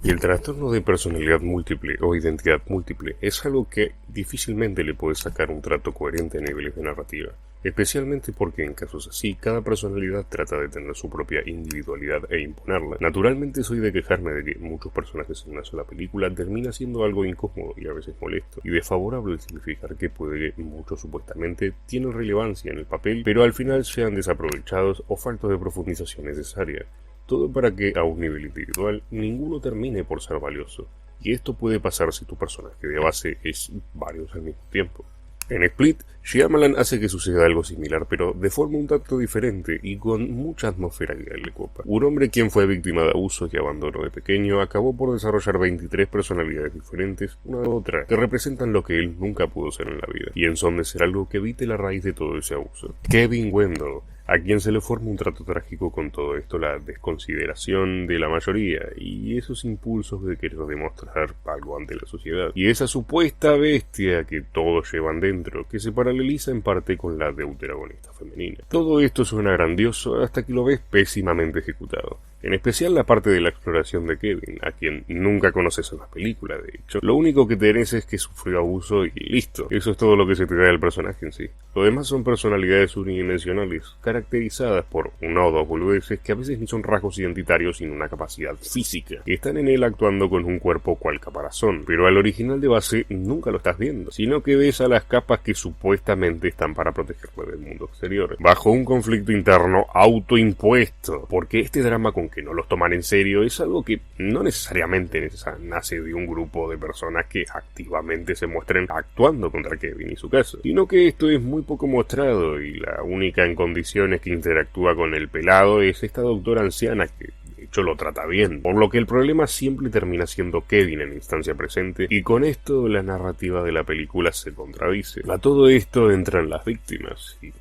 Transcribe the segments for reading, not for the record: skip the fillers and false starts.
Y el trastorno de personalidad múltiple o identidad múltiple es algo que difícilmente le puede sacar un trato coherente a niveles de narrativa, especialmente porque en casos así cada personalidad trata de tener su propia individualidad e imponerla. Naturalmente soy de quejarme de que muchos personajes en una sola película termina siendo algo incómodo y a veces molesto, y desfavorable significar que puede que muchos supuestamente tienen relevancia en el papel, pero al final sean desaprovechados o faltos de profundización necesaria. Todo para que, a un nivel individual, ninguno termine por ser valioso. Y esto puede pasar si tu personaje de base es varios al mismo tiempo. En Split, Shyamalan hace que suceda algo similar, pero de forma un tanto diferente y con mucha atmósfera que le copa. Un hombre quien fue víctima de abusos y abandono de pequeño acabó por desarrollar 23 personalidades diferentes, una de otra, que representan lo que él nunca pudo ser en la vida, y en son de ser algo que evite la raíz de todo ese abuso. Kevin Wendell, a quien se le forma un trato trágico con todo esto, la desconsideración de la mayoría y esos impulsos de querer demostrar algo ante la sociedad. Y esa supuesta bestia que todos llevan dentro, que se paraleliza en parte con la deuteragonista femenina. Todo esto suena grandioso hasta que lo ves pésimamente ejecutado. En especial la parte de la exploración de Kevin, a quien nunca conoces en la película, de hecho. Lo único que tenés es que sufrió abuso y listo. Eso es todo lo que se te da del personaje en sí. Lo demás son personalidades unidimensionales, caracterizadas por una o dos boludeces que a veces ni son rasgos identitarios sino una capacidad física, que están en él actuando con un cuerpo cual caparazón, pero al original de base nunca lo estás viendo, sino que ves a las capas que supuestamente están para protegerlo del mundo exterior, bajo un conflicto interno autoimpuesto, porque este drama con que no los toman en serio es algo que no necesariamente nace de un grupo de personas que activamente se muestren actuando contra Kevin y su caso, sino que esto es muy poco mostrado y la única en condiciones que interactúa con el pelado es esta doctora anciana que de hecho lo trata bien, por lo que el problema siempre termina siendo Kevin en instancia presente, y con esto la narrativa de la película se contradice. A todo esto entran las víctimas, y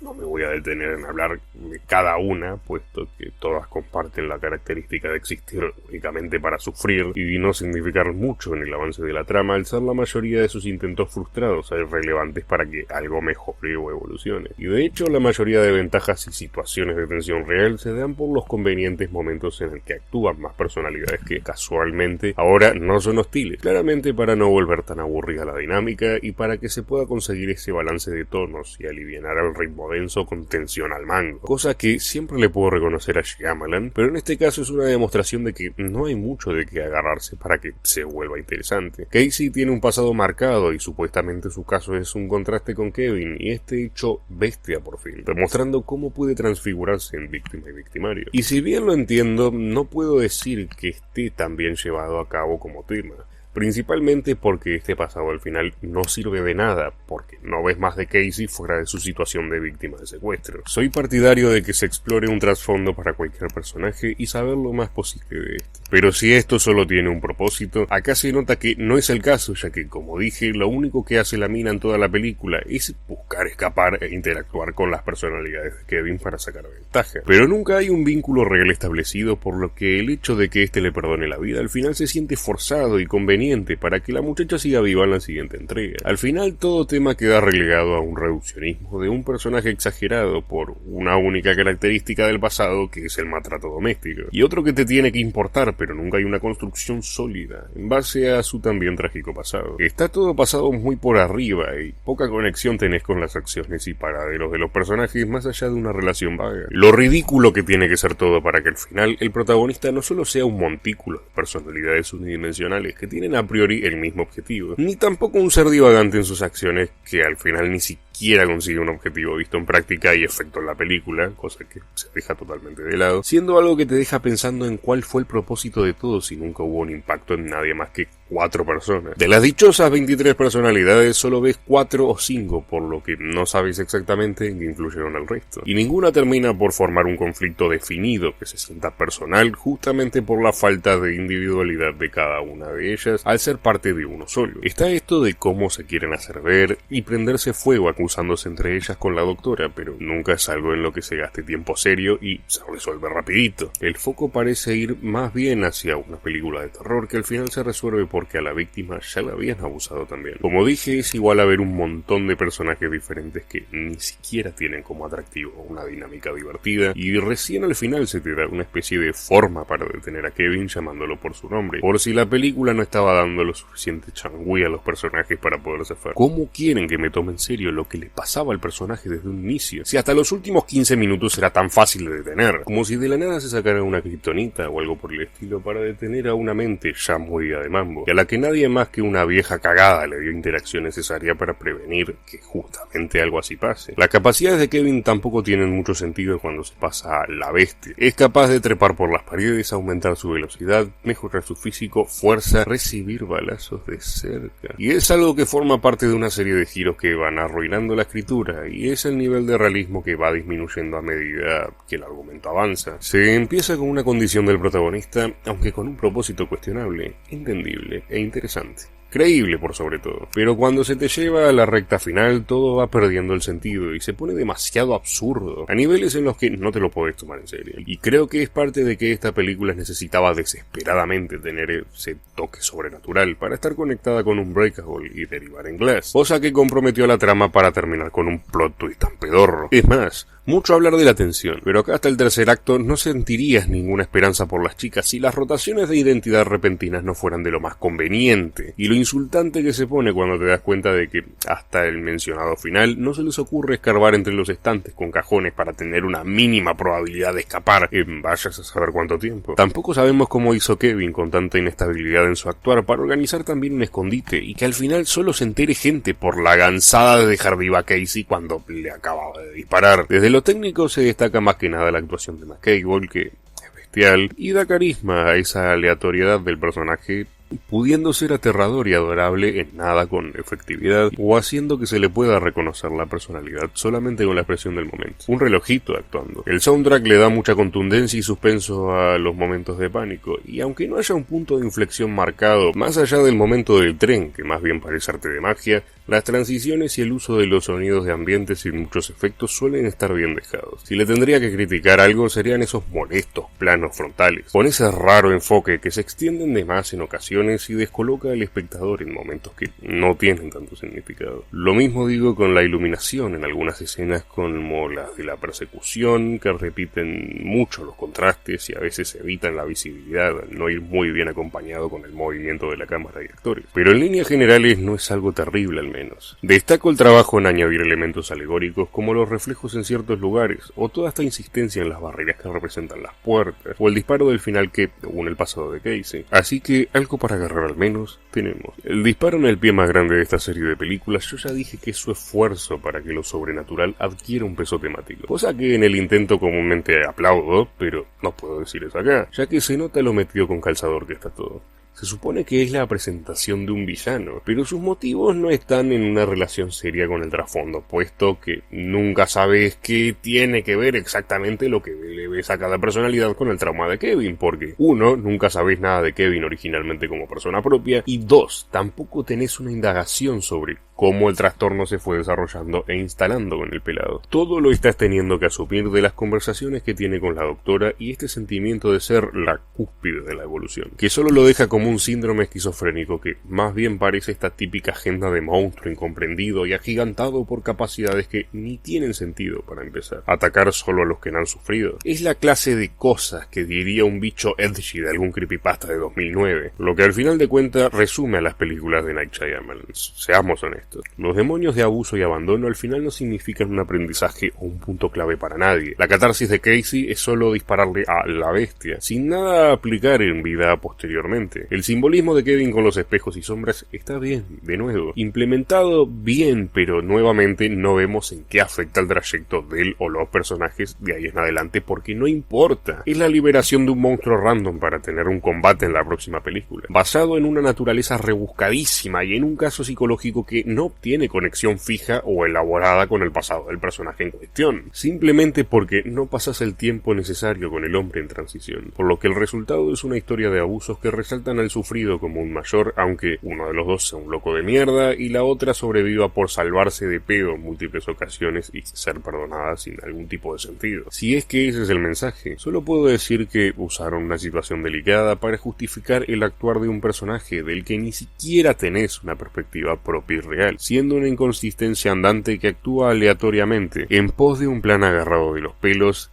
no me voy a detener en hablar de cada una, puesto que todas comparten la característica de existir únicamente para sufrir y no significar mucho en el avance de la trama, al ser la mayoría de sus intentos frustrados a irrelevantes para que algo mejore o evolucione. Y de hecho, la mayoría de ventajas y situaciones de tensión real se dan por los convenientes momentos en el que actúan más personalidades que, casualmente, ahora no son hostiles, claramente para no volver tan aburrida la dinámica y para que se pueda conseguir ese balance de tonos y alivianar el ritmo denso con tensión al mango, cosa que siempre le puedo reconocer a Shyamalan, pero en este caso es una demostración de que no hay mucho de qué agarrarse para que se vuelva interesante. Casey tiene un pasado marcado y supuestamente su caso es un contraste con Kevin y este hecho bestia por fin, demostrando cómo puede transfigurarse en víctima y victimario. Y si bien lo entiendo, no puedo decir que esté tan bien llevado a cabo como tema. Principalmente porque este pasado al final no sirve de nada, porque no ves más de Casey fuera de su situación de víctima de secuestro. Soy partidario de que se explore un trasfondo para cualquier personaje y saber lo más posible de este. Pero si esto solo tiene un propósito, acá se nota que no es el caso, ya que, como dije, lo único que hace la mina en toda la película es buscar escapar e interactuar con las personalidades de Kevin para sacar ventaja. Pero nunca hay un vínculo real establecido, por lo que el hecho de que éste le perdone la vida al final se siente forzado y conveniente para que la muchacha siga viva en la siguiente entrega. Al final todo tema queda relegado a un reduccionismo de un personaje exagerado por una única característica del pasado, que es el maltrato doméstico, y otro que te tiene que importar, pero nunca hay una construcción sólida en base a su también trágico pasado. Está todo pasado muy por arriba y poca conexión tenés con las acciones y paraderos de los personajes más allá de una relación vaga. Lo ridículo que tiene que ser todo para que al final el protagonista no solo sea un montículo de personalidades unidimensionales que tienen a priori el mismo objetivo, ni tampoco un ser divagante en sus acciones que al final ni siquiera consigue un objetivo visto en práctica y efecto en la película, cosa que se deja totalmente de lado, siendo algo que te deja pensando en cuál fue el propósito de todo si nunca hubo un impacto en nadie más que 4 personas. De las dichosas 23 personalidades solo ves 4 o 5, por lo que no sabes exactamente en qué influyeron al resto. Y ninguna termina por formar un conflicto definido que se sienta personal justamente por la falta de individualidad de cada una de ellas al ser parte de uno solo. Está esto de cómo se quieren hacer ver y prenderse fuego a usándose entre ellas con la doctora, pero nunca es algo en lo que se gaste tiempo serio y se resuelve rapidito. El foco parece ir más bien hacia una película de terror que al final se resuelve porque a la víctima ya la habían abusado también. Como dije, es igual a ver un montón de personajes diferentes que ni siquiera tienen como atractivo una dinámica divertida, y recién al final se te da una especie de forma para detener a Kevin llamándolo por su nombre, por si la película no estaba dando lo suficiente changüí a los personajes para poder zafar. ¿Cómo quieren que me tome en serio lo que le pasaba al personaje desde un inicio? Si hasta los últimos 15 minutos era tan fácil de detener, como si de la nada se sacara una kriptonita o algo por el estilo para detener a una mente ya movida de mambo, y a la que nadie más que una vieja cagada le dio interacción necesaria para prevenir que justamente algo así pase. Las capacidades de Kevin tampoco tienen mucho sentido cuando se pasa a la bestia. Es capaz de trepar por las paredes, aumentar su velocidad, mejorar su físico, fuerza, recibir balazos de cerca. Y es algo que forma parte de una serie de giros que van arruinando la escritura, y es el nivel de realismo que va disminuyendo a medida que el argumento avanza. Se empieza con una condición del protagonista, aunque con un propósito cuestionable, entendible e interesante. Creíble por sobre todo, pero cuando se te lleva a la recta final todo va perdiendo el sentido y se pone demasiado absurdo, a niveles en los que no te lo podés tomar en serio. Y creo que es parte de que esta película necesitaba desesperadamente tener ese toque sobrenatural para estar conectada con un Breakable y derivar en Glass, cosa que comprometió la trama para terminar con un plot twist tan pedorro. Es más, mucho hablar de la tensión, pero acá hasta el tercer acto no sentirías ninguna esperanza por las chicas si las rotaciones de identidad repentinas no fueran de lo más conveniente, y lo insultante que se pone cuando te das cuenta de que hasta el mencionado final no se les ocurre escarbar entre los estantes con cajones para tener una mínima probabilidad de escapar en vayas a saber cuánto tiempo. Tampoco sabemos cómo hizo Kevin con tanta inestabilidad en su actuar para organizar también un escondite y que al final solo se entere gente por la gansada de dejar viva a Casey cuando le acababa de disparar. Desde lo técnico se destaca más que nada la actuación de McCabe, que es bestial y da carisma a esa aleatoriedad del personaje, pudiendo ser aterrador y adorable en nada con efectividad, o haciendo que se le pueda reconocer la personalidad solamente con la expresión del momento. Un relojito actuando. El soundtrack le da mucha contundencia y suspenso a los momentos de pánico, y aunque no haya un punto de inflexión marcado, más allá del momento del tren, que más bien parece arte de magia, las transiciones y el uso de los sonidos de ambiente sin muchos efectos suelen estar bien dejados. Si le tendría que criticar algo serían esos molestos planos frontales, con ese raro enfoque que se extienden de más en ocasiones y descoloca al espectador en momentos que no tienen tanto significado. Lo mismo digo con la iluminación en algunas escenas como las de la persecución, que repiten mucho los contrastes y a veces evitan la visibilidad al no ir muy bien acompañado con el movimiento de la cámara y actores. Pero en líneas generales no es algo terrible al menos. Destaco el trabajo en añadir elementos alegóricos como los reflejos en ciertos lugares, o toda esta insistencia en las barreras que representan las puertas, o el disparo del final que, según el pasado de Casey. Así que algo para agarrar al menos tenemos. El disparo en el pie más grande de esta serie de películas, yo ya dije que es su esfuerzo para que lo sobrenatural adquiera un peso temático, cosa que en el intento comúnmente aplaudo, pero no puedo decir eso acá, ya que se nota lo metido con calzador que está todo. Se supone que es la presentación de un villano, pero sus motivos no están en una relación seria con el trasfondo, puesto que nunca sabes qué tiene que ver exactamente lo que le ves a cada personalidad con el trauma de Kevin, porque 1. Nunca sabes nada de Kevin originalmente como persona propia, y 2. Tampoco tenés una indagación sobre cómo el trastorno se fue desarrollando e instalando con el pelado. Todo lo estás teniendo que asumir de las conversaciones que tiene con la doctora y este sentimiento de ser la cúspide de la evolución, que solo lo deja como un síndrome esquizofrénico que más bien parece esta típica agenda de monstruo incomprendido y agigantado por capacidades que ni tienen sentido para empezar. Atacar solo a los que no han sufrido. Es la clase de cosas que diría un bicho edgy de algún creepypasta de 2009, lo que al final de cuentas resume a las películas de Night Shyamalan. Seamos honestos. Los demonios de abuso y abandono al final no significan un aprendizaje o un punto clave para nadie. La catarsis de Casey es solo dispararle a la bestia, sin nada a aplicar en vida posteriormente. El simbolismo de Kevin con los espejos y sombras está bien, de nuevo, implementado bien, pero nuevamente no vemos en qué afecta el trayecto del o los personajes de ahí en adelante, porque no importa. Es la liberación de un monstruo random para tener un combate en la próxima película, basado en una naturaleza rebuscadísima y en un caso psicológico que no tiene conexión fija o elaborada con el pasado del personaje en cuestión, simplemente porque no pasas el tiempo necesario con el hombre en transición, por lo que el resultado es una historia de abusos que resaltan al sufrido como un mayor, aunque uno de los dos sea un loco de mierda y la otra sobreviva por salvarse de pedo en múltiples ocasiones y ser perdonada sin algún tipo de sentido. Si es que ese es el mensaje, solo puedo decir que usaron una situación delicada para justificar el actuar de un personaje del que ni siquiera tenés una perspectiva propia y real, siendo una inconsistencia andante que actúa aleatoriamente en pos de un plan agarrado de los pelos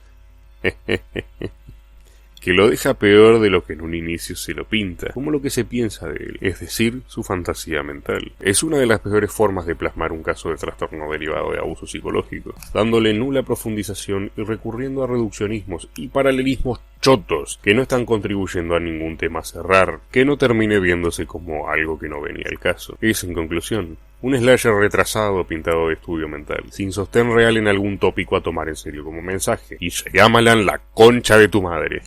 que lo deja peor de lo que en un inicio se lo pinta, como lo que se piensa de él, es decir, su fantasía mental. Es una de las peores formas de plasmar un caso de trastorno derivado de abuso psicológico, dándole nula profundización y recurriendo a reduccionismos y paralelismos chotos que no están contribuyendo a ningún tema a cerrar, que no termine viéndose como algo que no venía al caso. Es, en conclusión, un slasher retrasado pintado de estudio mental, sin sostén real en algún tópico a tomar en serio como mensaje, y Shyamalan la concha de tu madre.